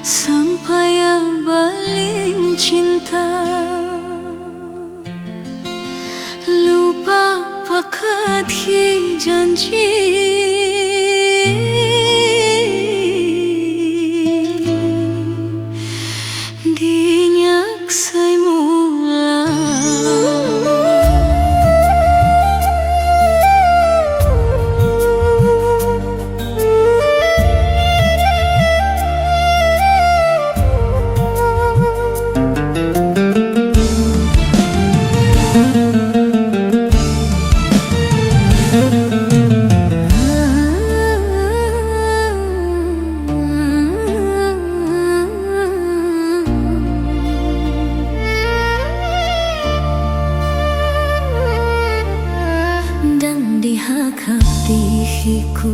Sampai yang paling cinta, lupa pakat hi janji dinyak say mula. Dihakap dihiku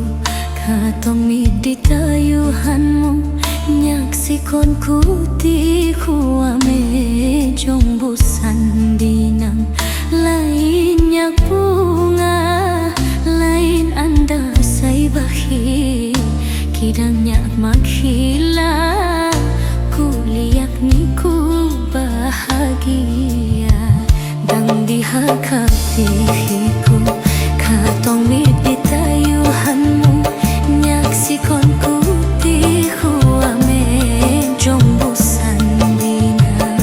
katong midi tayuhanmu nyaksikon ku tiku ame jong busan dinang lain nyak bunga lain anda say bahi kidang nyak maghila kuliak ni ku bahagia dang dihakap dihiku katong midi tayuhanmu nyaksikon ku tiku ame jong busan dinang.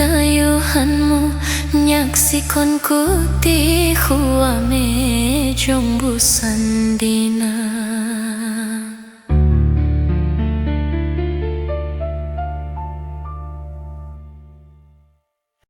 ditayuhanmu, nyaksikan kuti kuame jong busan dina.